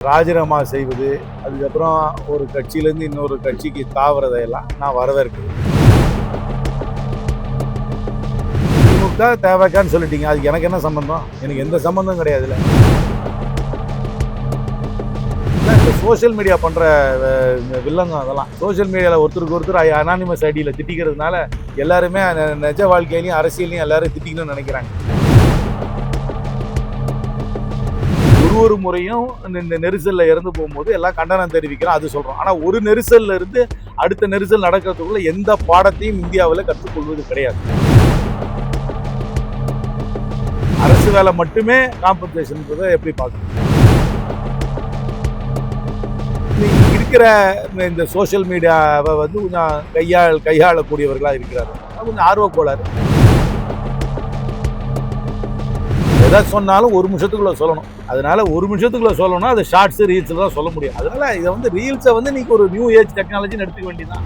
ராஜினாமா செய்வது, அதுக்கப்புறம் ஒரு கட்சியிலேருந்து இன்னொரு கட்சிக்கு தாவறதையெல்லாம் நான் வரவேற்கிறேன். திமுக தேவைக்கான்னு சொல்லிட்டீங்க, அதுக்கு எனக்கு என்ன சம்பந்தம்? எனக்கு எந்த சம்பந்தம் கிடையாதுல்ல. இந்த சோஷியல் மீடியா பண்ற வில்லங்கம் அதெல்லாம். சோஷியல் மீடியாவில் ஒருத்தருக்கு ஒருத்தர் அனானிமஸ் ஐடியில் திட்டிக்கிறதுனால எல்லாருமே நிஜ வாழ்க்கையிலையும் அரசியலையும் எல்லாரும் திட்டிக்கணும்னு நினைக்கிறாங்க. ஒரு முறையும் இந்த நெரிசல்ல இறந்து போகும்போது எல்லாம் கண்டனம் தெரிவிக்கிறோம், அது சொல்றோம். ஆனா ஒரு நெரிசல்ல இருந்து அடுத்த நெரிசல் நடக்கிறதுக்குள்ள எந்த பாடத்தையும் இந்தியாவில் கற்றுக்கொள்வது கிடையாது. அரசு வேலை மட்டுமே காம்பன்சேஷன் எப்படி பார்க்கணும்? இருக்கிற இந்த சோசியல் மீடியாவை கொஞ்சம் கையாளக்கூடியவர்களா இருக்கிறாரு. கொஞ்சம் ஆர்வக்கோளாறு. எதை சொன்னாலும் ஒரு நிமிஷத்துக்குள்ள சொல்லணும். அதனால ஒரு நிமிஷத்துக்குள்ள சொல்லணும், அது ஷார்ட்ஸ் ரீல்ஸ்ல தான் சொல்ல முடியும். அதனால இதை ரீல்ஸை நீங்க ஒரு நியூ ஏஜ் டெக்னாலஜின்னு எடுத்துக்க வேண்டியதான்.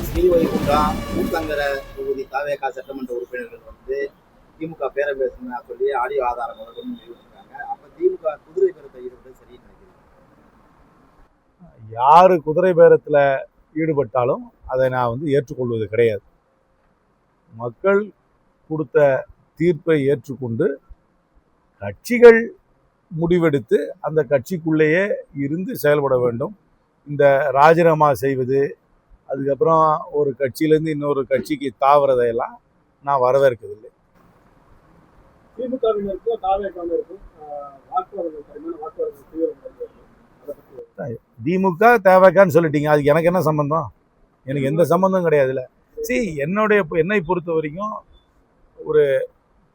ஸ்ரீவைகுண்டம் ஊத்தங்கரை தொகுதி தாவேகா சட்டமன்ற உறுப்பினர்கள் திமுக பேரவை சொல்லி ஆடியோ ஆதாரங்கள் நிறுவிச்சிருக்காங்க. அப்ப திமுக குதிரை பேரத்தை ஈடுபட்டு சரின்னு நினைக்கிறேன். யாரு குதிரை பேரத்துல ஈடுபட்டாலும் அதை நான் ஏற்றுக்கொள்வது கிடையாது. மக்கள் கொடுத்த தீர்ப்பை ஏற்றுக்கொண்டு கட்சிகள் முடிவெடுத்து அந்த கட்சிக்குள்ளேயே இருந்து செயல்பட வேண்டும். இந்த ராஜினாமா செய்வது, அதுக்கப்புறம் ஒரு கட்சியிலேருந்து இன்னொரு கட்சிக்கு தாவறதையெல்லாம் நான் வரவேற்கவில்லை. திமுக தேவைக்கான்னு சொல்லிட்டீங்க, அதுக்கு எனக்கு என்ன சம்பந்தம்? எனக்கு எந்த சம்பந்தம் கிடையாதுல்ல. என்னை பொறுத்த வரைக்கும் ஒரு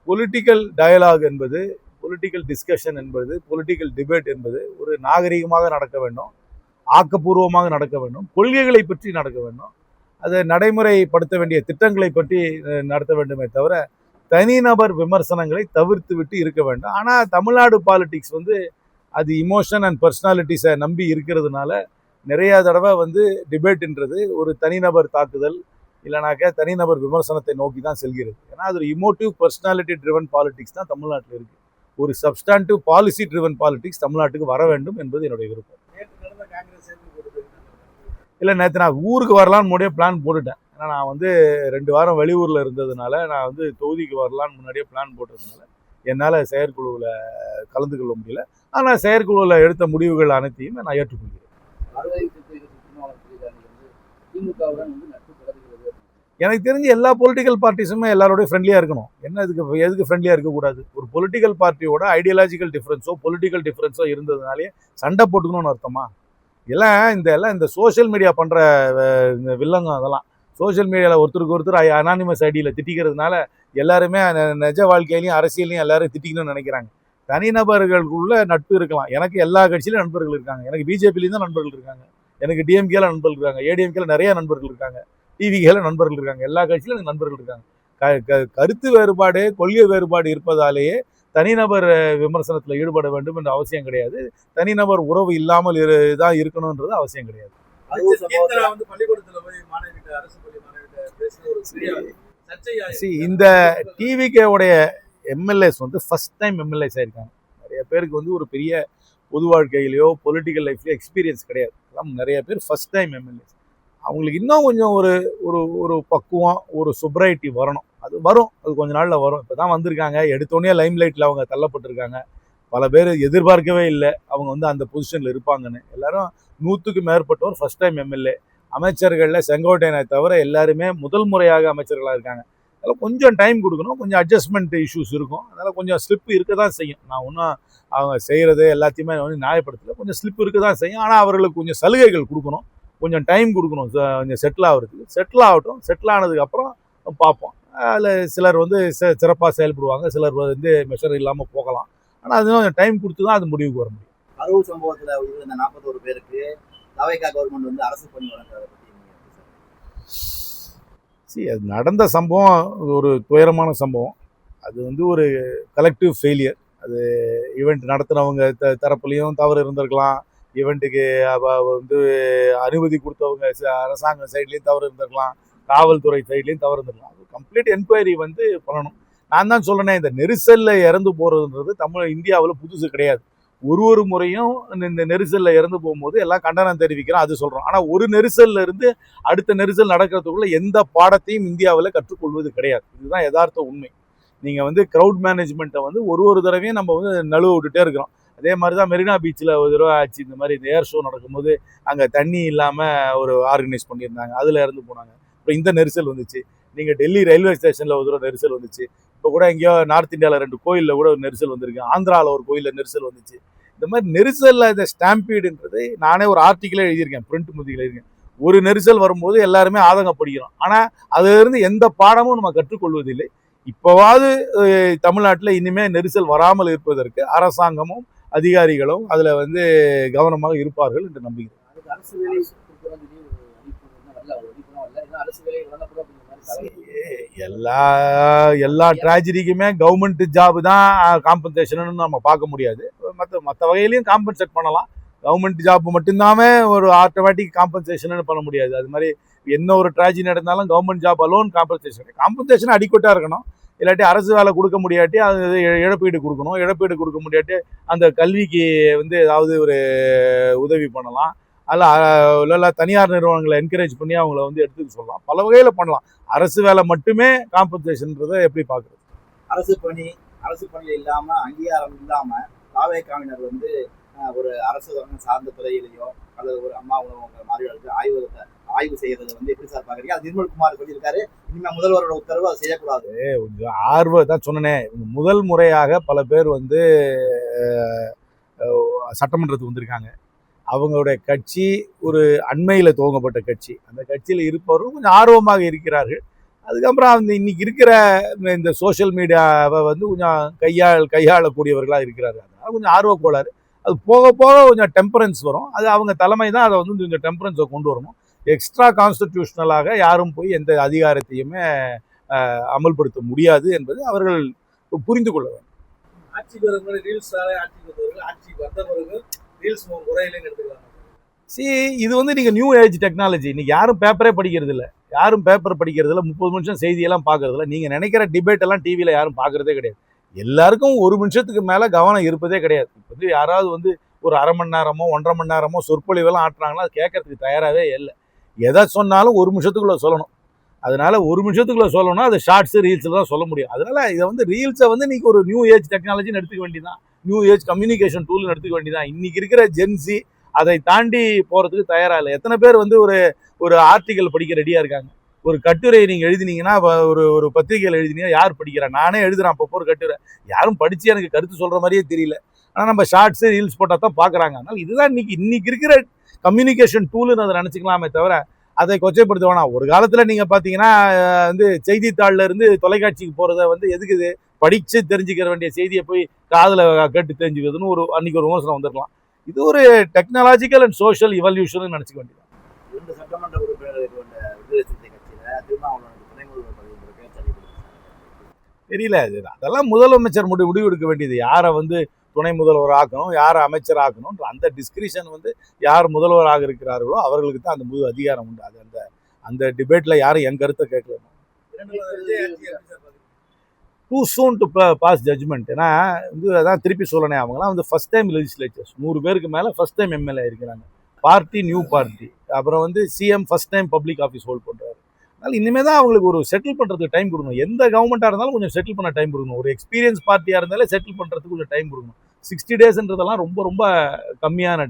பொலிட்டிக்கல் டயலாக் என்பது, பொலிட்டிக்கல் டிஸ்கஷன் என்பது, பொலிட்டிக்கல் டிபேட் என்பது ஒரு நாகரிகமாக நடக்க வேண்டும், ஆக்கப்பூர்வமாக நடக்க வேண்டும், கொள்கைகளை பற்றி நடக்க வேண்டும், அதை நடைமுறைப்படுத்த வேண்டிய திட்டங்களை பற்றி நடத்த வேண்டுமே தவிர தனிநபர் விமர்சனங்களை தவிர்த்து விட்டு இருக்க வேண்டும். ஆனால் தமிழ்நாடு பாலிடிக்ஸ் அது இமோஷன் அண்ட் பர்சனாலிட்டிஸை நம்பி இருக்கிறதுனால நிறைய தடவை டிபேட்ன்றது ஒரு தனிநபர் தாக்குதல் இல்லைனாக்க தனிநபர் விமர்சனத்தை நோக்கி தான் செல்கிறது. ஏன்னா அது ஒரு இமோட்டிவ் பர்சனாலிட்டி ட்ரிவன் பாலிடிக்ஸ் தான் தமிழ்நாட்டில் இருக்கு. ஒரு சப்ஸ்டாண்டிவ் பாலிசி ட்ரிவன் பாலிடிக்ஸ் தமிழ்நாட்டுக்கு வர வேண்டும் என்பது என்னுடைய விருப்பம். இல்லை, நேற்று நான் ஊருக்கு வரலான்னு முன்னாடியே பிளான் போட்டுட்டேன். ஏன்னா நான் 2 வாரம் வெளியூரில் இருந்ததுனால நான் தொகுதிக்கு வரலான்னு முன்னாடியே பிளான் போட்டதுனால என்னால் செயற்குழுவில் கலந்து கொள்ள முடியல. ஆனால் செயற்குழுவில் எடுத்த முடிவுகள் அனைத்தையும் நான் ஏற்றுக்கொள்கிறேன். எனக்கு தெரிஞ்சு எல்லா பொலிட்டிக்கல் பார்ட்டிஸுமே எல்லாரோடய ஃப்ரெண்ட்லியாக இருக்கணும். எதுக்கு ஃப்ரெண்ட்லியாக இருக்கக்கூடாது? ஒரு பொலிட்டிக்கல் பார்ட்டியோட ஐடியாலஜிக்கல் டிஃப்ரென்ஸோ பொலிட்டிக்கல் டிஃப்ரென்ஸோ இருந்ததுனாலே சண்டை போட்டுக்கணும்னு அர்த்தமா? இந்த சோஷியல் மீடியா பண்ணுற வில்லங்கம் அதெல்லாம். சோஷியல் மீடியாவில் ஒருத்தருக்கு ஒருத்தர் அனானிமஸ் ஐடியில் திட்டிக்கிறதுனால எல்லாருமே நிஜ வாழ்க்கையிலையும் அரசியலையும் எல்லாரும் திட்டிக்கணும்னு நினைக்கிறாங்க. தனிநபர்களுக்குள்ள நட்பு இருக்கலாம். எனக்கு எல்லா கட்சியிலும் நண்பர்கள் இருக்காங்க. எனக்கு பிஜேபியிலையும் தான் நண்பர்கள் இருக்காங்க, எனக்கு டிஎம்கேல நண்பர்கள் இருக்காங்க, ஏடிஎம்கேல நிறைய நண்பர்கள் இருக்காங்க, டிவிகேல நண்பர்கள் இருக்காங்க. எல்லா கட்சியிலும் எனக்கு நண்பர்கள் இருக்காங்க. கருத்து வேறுபாடு, கொள்கை வேறுபாடு இருப்பதாலேயே தனிநபர் விமர்சனத்தில் ஈடுபட வேண்டும் என்ற அவசியம் கிடையாது. தனிநபர் உறவு இல்லாமல் தான் இருக்கணும்ன்றது அவசியம் கிடையாது. இந்த டிவிகேவுடைய எம்எல்ஏஸ் ஃபர்ஸ்ட் டைம் எம்எல்ஏஸ் ஆயிருக்காங்க. நிறைய பேருக்கு ஒரு பெரிய பொது வாழ்க்கையிலையோ பொலிட்டிக்கல் லைஃப்லையோ எக்ஸ்பீரியன்ஸ் கிடையாது. நிறைய பேர் ஃபர்ஸ்ட் டைம் எம்எல்ஏஸ். அவங்களுக்கு இன்னும் கொஞ்சம் ஒரு பக்குவம், ஒரு சொப்ரைட்டி வரணும். அது வரும், அது கொஞ்ச நாளில் வரும். இப்போ தான் வந்திருக்காங்க, எடுத்தோடனே லைம் லைட்டில் அவங்க தள்ளப்பட்டிருக்காங்க. பல பேர் எதிர்பார்க்கவே இல்லை அவங்க அந்த பொசிஷனில் இருப்பாங்கன்னு. எல்லாரும் 100க்கு மேற்பட்டோர் ஃபர்ஸ்ட் டைம் எம்எல்ஏ. அமைச்சர்களில் செங்கோட்டையனை தவிர எல்லாருமே முதல் முறையாக அமைச்சர்களாக இருக்காங்க. அதில் கொஞ்சம் டைம் கொடுக்கணும், கொஞ்சம் அட்ஜஸ்ட்மெண்ட் இஷ்யூஸ் இருக்கும். அதனால் கொஞ்சம் ஸ்லிப் இருக்க தான் செய்யும். நான் ஒன்றும் அவங்க செய்கிறது எல்லாத்தையுமே நியாயப்படுத்தலை, கொஞ்சம் ஸ்லிப் இருக்க தான் செய்யும். ஆனால் அவர்களுக்கு கொஞ்சம் சலுகைகள் கொடுக்கணும், கொஞ்சம் டைம் கொடுக்கணும், கொஞ்சம் செட்டில் ஆகிறதுக்கு. செட்டில் ஆகட்டும், செட்டில் ஆனதுக்கப்புறம் பார்ப்போம். அதில் சிலர் சிறப்பாக செயல்படுவாங்க, சிலர் மெஷர் இல்லாமல் போகலாம். ஆனால் அது கொஞ்சம் டைம் கொடுத்து தான் அது முடிவுக்கு வர முடியும். அரூர் சம்பவத்தில் இந்த 41 பேருக்கு தாவேகா கவர்மெண்ட் அரசு பணி வழங்குறத பற்றி அது நடந்த சம்பவம் ஒரு துயரமான சம்பவம். அது ஒரு கலெக்டிவ் ஃபெயிலியர். அது ஈவெண்ட் நடத்துனவங்க தரப்புலையும் தவறு இருந்திருக்கலாம், ஈவெண்ட்டுக்கு அனுமதி கொடுத்தவங்க அரசாங்க சைட்லேயும் தவறு இருந்திருக்கலாம், காவல்துறை சைட்லேயும் தவறு இருந்திருக்கலாம். கம்ப்ளீட் என்கொயரி பண்ணணும். நான் தான் சொல்றேனே, இந்த நெரிசல்ல இறந்து போறதுன்றது இந்தியாவில் புதுசு கிடையாது. ஒரு முறையும் இந்த நெரிசல்ல இறந்து போகும்போது எல்லாம் கண்டனம் தெரிவிக்கிறோம், அது சொல்றோம். ஆனா ஒரு நெரிசல்ல இருந்து அடுத்த நெரிசல் நடக்கிறதுக்குள்ள எந்த பாடத்தையும் இந்தியாவில் கற்றுக்கொள்வது கிடையாது. இதுதான் யதார்த்த உண்மை. நீங்க வந்து கிரவுட் மேனேஜ்மெண்ட்டை வந்து ஒரு தடவையும் நம்ம வந்து நழுவ விட்டுட்டே இருக்கிறோம். அதே மாதிரி தான் மெரினா பீச்சில் ஒரு தடவை ஆச்சு. இந்த மாதிரி இந்த ஏர் ஷோ நடக்கும்போது அங்கே தண்ணி இல்லாமல் ஒரு ஆர்கனைஸ் பண்ணியிருந்தாங்க, அதில் இறந்து போனாங்க. இப்போ இந்த நெரிசல் வந்துச்சு. நீங்கள் டெல்லி ரயில்வே ஸ்டேஷனில் ஒரு தடவை நெரிசல் வந்துச்சு. இப்போ கூட எங்கேயோ நார்த் இந்தியாவில் 2 கோயிலில் கூட ஒரு நெரிசல் வந்திருக்கு. ஆந்திராவில் ஒரு கோயிலில் நெரிசல் வந்துச்சு. இந்த மாதிரி நெரிசலில் இந்த ஸ்டாம்பீடுன்றது நானே ஒரு ஆர்டிக்கிளே எழுதியிருக்கேன், பிரிண்ட் முதிகள் எழுதியிருக்கேன். ஒரு நெரிசல் வரும்போது எல்லாருமே ஆதங்கப்படுகிறோம். ஆனால் அதிலிருந்து எந்த பாடமும் நம்ம கற்றுக்கொள்வதில்லை. இப்போவாவது தமிழ்நாட்டில் இனிமேல் நெரிசல் வராமல் இருப்பதற்கு அரசாங்கமும் அதிகாரிகளும் அதில் வந்து கவனமாக இருப்பார்கள் என்று நம்புகிறேன். எல்லா ட்ராஜடிக்குமே கவர்மெண்ட் ஜாப் தான் காம்பன்சேஷன் நம்ம பார்க்க முடியாது. மற்ற வகையிலையும் காம்பன்சேட் பண்ணலாம். கவர்மெண்ட் ஜாப் மட்டும்தாமே ஒரு ஆட்டோமேட்டிக் காம்பன்சேஷன் பண்ண முடியாது. அது மாதிரி என்ன ஒரு ட்ராஜடி நடந்தாலும் கவர்மெண்ட் ஜாப் அலோன் காம்பன்சேஷன் அடிக்கொட்டா இருக்கணும். இல்லாட்டி அரசு வேலை கொடுக்க முடியாட்டி அது இழப்பீடு கொடுக்கணும். இழப்பீடு கொடுக்க முடியாட்டி அந்த கல்விக்கு வந்து ஏதாவது ஒரு உதவி பண்ணலாம். இல்லை தனியார் நிறுவனங்களை என்கரேஜ் பண்ணி அவங்கள வந்து எடுத்துக்க சொல்லலாம். பல வகையில் பண்ணலாம். அரசு வேலை மட்டுமே காம்பன்சேஷன்றதை எப்படி பார்க்குறது? அரசு பணியில் இல்லாமல் அங்கீகாரம் இல்லாமல் தாவேகாவினர் வந்து ஒரு அரசு சார்ந்த துறையிலையோ அல்லது ஒரு அம்மா உணவக மாதிரி ஆய்வு செய்யறதை வந்து எப்படி சார் பார்க்குறீங்க? அது நிர்மல்குமார் சொல்லியிருக்காரு, இனிமேல் முதல்வரோட உத்தரவு அதை செய்யக்கூடாது. தான் சொன்னேன். முதல் முறையாக பல பேர் வந்து சட்டமன்றத்துக்கு வந்திருக்காங்க. அவங்களுடைய கட்சி ஒரு அண்மையில் துவங்கப்பட்ட கட்சி. அந்த கட்சியில் இருப்பவர்கள் கொஞ்சம் ஆர்வமாக இருக்கிறார்கள். அதுக்கப்புறம் அந்த இன்னைக்கு இருக்கிற இந்த சோஷியல் மீடியாவை வந்து கொஞ்சம் கையாளக்கூடியவர்களாக இருக்கிறார்கள். அதனால் கொஞ்சம் ஆர்வக்கோளாறு. அது போக போக கொஞ்சம் டெம்பரன்ஸ் வரும். அது அவங்க தலைமை தான் அதை வந்து கொஞ்சம் டெம்பரன்ஸை கொண்டு வரணும். எக்ஸ்ட்ரா கான்ஸ்டிடியூஷனலாக யாரும் போய் எந்த அதிகாரத்தையுமே அமல்படுத்த முடியாது என்பது அவர்கள் புரிந்து கொள்ள வேண்டும். இது வந்து நீங்கள் நியூ ஏஜ் டெக்னாலஜி. இன்னைக்கு யாரும் பேப்பரே படிக்கிறது இல்லை. 30 நிமிஷம் செய்தியெல்லாம் பார்க்கறதில்ல. நீங்கள் நினைக்கிற டிபேட் எல்லாம் டிவியில் யாரும் பார்க்குறதே கிடையாது. எல்லாருக்கும் 1 நிமிஷத்துக்கு மேலே கவனம் இருப்பதே கிடையாது. இப்போ வந்து யாராவது வந்து ஒரு 1/2 மணி நேரமோ 1.5 மணி நேரமோ சொற்பொழிவெல்லாம் ஆட்டுறாங்கன்னா அது கேட்கறதுக்கு தயாராகவே இல்லை. எதை சொன்னாலும் 1 நிமிஷத்துக்குள்ளே சொல்லணும். அதனால 1 நிமிஷத்துக்குள்ளே சொல்லணும்னா அது ஷார்ட்ஸு ரீல்ஸில் தான் சொல்ல முடியும். அதனால இதை வந்து ரீல்ஸை வந்து இன்னைக்கு ஒரு நியூ ஏஜ் டெக்னாலஜின்னு எடுத்துக்க வேண்டியதான், நியூ ஏஜ் கம்யூனிகேஷன் டூல்னு எடுத்துக்க வேண்டியதான். இன்னைக்கு இருக்கிற ஜென்சி அதை தாண்டி போகிறதுக்கு தயாராக இல்லை. எத்தனை பேர் வந்து ஒரு ஆர்டிக்கல் படிக்க ரெடியாக இருக்காங்க? ஒரு கட்டுரை நீங்கள் எழுதினீங்கன்னா ஒரு பத்திரிகையில் எழுதினீங்கன்னா யார் படிக்கிறேன்? நானே எழுதுறேன் அப்பப்போ ஒரு கட்டுரை. யாரும் படித்து எனக்கு கருத்து சொல்கிற மாதிரியே தெரியல. ஆனால் நம்ம ஷார்ட்ஸு ரீல்ஸ் போட்டால் தான் பார்க்குறாங்க. அதனால் இதுதான் இன்னைக்கு இருக்கிற கம்யூனிகேஷன் டூலுன்னு அதை நினச்சிக்கலாமே தவிர அதை கொச்சைப்படுத்த வேணாம். ஒரு காலத்தில் நீங்கள் பார்த்தீங்கன்னா வந்து செய்தித்தாளில் இருந்து தொலைக்காட்சிக்கு போகிறத வந்து எதுக்குது? படித்து தெரிஞ்சுக்கிற வேண்டிய செய்தியை போய் காதில் கேட்டு தெரிஞ்சுக்கிறதுன்னு அன்றைக்கி ஒரு விமர்சனம் வந்துருக்கலாம். இது ஒரு டெக்னாலஜிக்கல் அண்ட் சோஷியல் இவல்யூஷன் நினச்சிக்க வேண்டியது. 2 சட்டமன்ற உறுப்பினர்கள் தெரியல. அதெல்லாம் முதலமைச்சர் முடிவு எடுக்க வேண்டியது. யாரை வந்து துணை முதல்வர் ஆக்கணும், யாரை அமைச்சர் ஆக்கணும்ன்ற அந்த டிஸ்கிரிஷன் வந்து யார் முதல்வராக இருக்கிறார்களோ அவர்களுக்கு தான் அந்த முழு அதிகாரம் உண்டு. அது அந்த டிபேட்ல யாரும் என் கருத்தை கேட்கலாம். Too soon to pass judgment. ஏன்னா வந்து அதான் திருப்பி சொல்லணே, அவங்கலாம் வந்து ஃபர்ஸ்ட் டைம் லெஜிஸ்லேச்சர்ஸ். 100 பேருக்கு மேலே ஃபர்ஸ்ட் டைம் எம்எல்ஏ இருக்கிறாங்க. Party new party. அப்புறம் வந்து CM first time public office hold பண்ணுறாரு. அதனால் இனிமேல் தான் அவங்களுக்கு ஒரு செட்டில் பண்ணுறதுக்கு டைம் கொடுக்கணும். எந்த கவர்மெண்ட்டாக இருந்தாலும் கொஞ்சம் செட்டில் பண்ண டைம் கொடுக்கணும். ஒரு எக்ஸ்பீரியன்ஸ் பார்ட்டியாக இருந்தாலே செட்டில் பண்ணுறதுக்கு கொஞ்சம் டைம் கொடுக்கணும். 60 daysன்றதெல்லாம் ரொம்ப ரொம்ப கம்மியான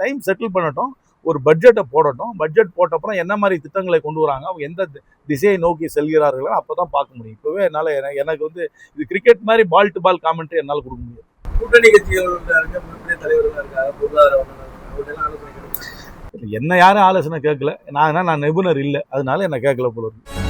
டைம் செட்டில் பண்ணட்டும். ஒரு பட்ஜெட்டை போடட்டும். பட்ஜெட் போட்டப்புறம் என்ன மாதிரி திட்டங்களை கொண்டு வராங்க, அவங்க எந்த திசையை நோக்கி செல்கிறார்களோ அப்போ தான் பார்க்க முடியும். இப்போவே என்னால் எனக்கு வந்து இது கிரிக்கெட் மாதிரி பால் டு பால் காமெண்ட்ரி என்னால் கொடுக்க முடியாது. கூட்டணி கட்சிகள் தலைவர்கள் இருக்காங்க, பொருளாதார என்ன யாரும் ஆலோசனை கேட்கல. நான் நிபுணர் இல்லை, அதனால என்ன கேட்கல போல இருக்கு.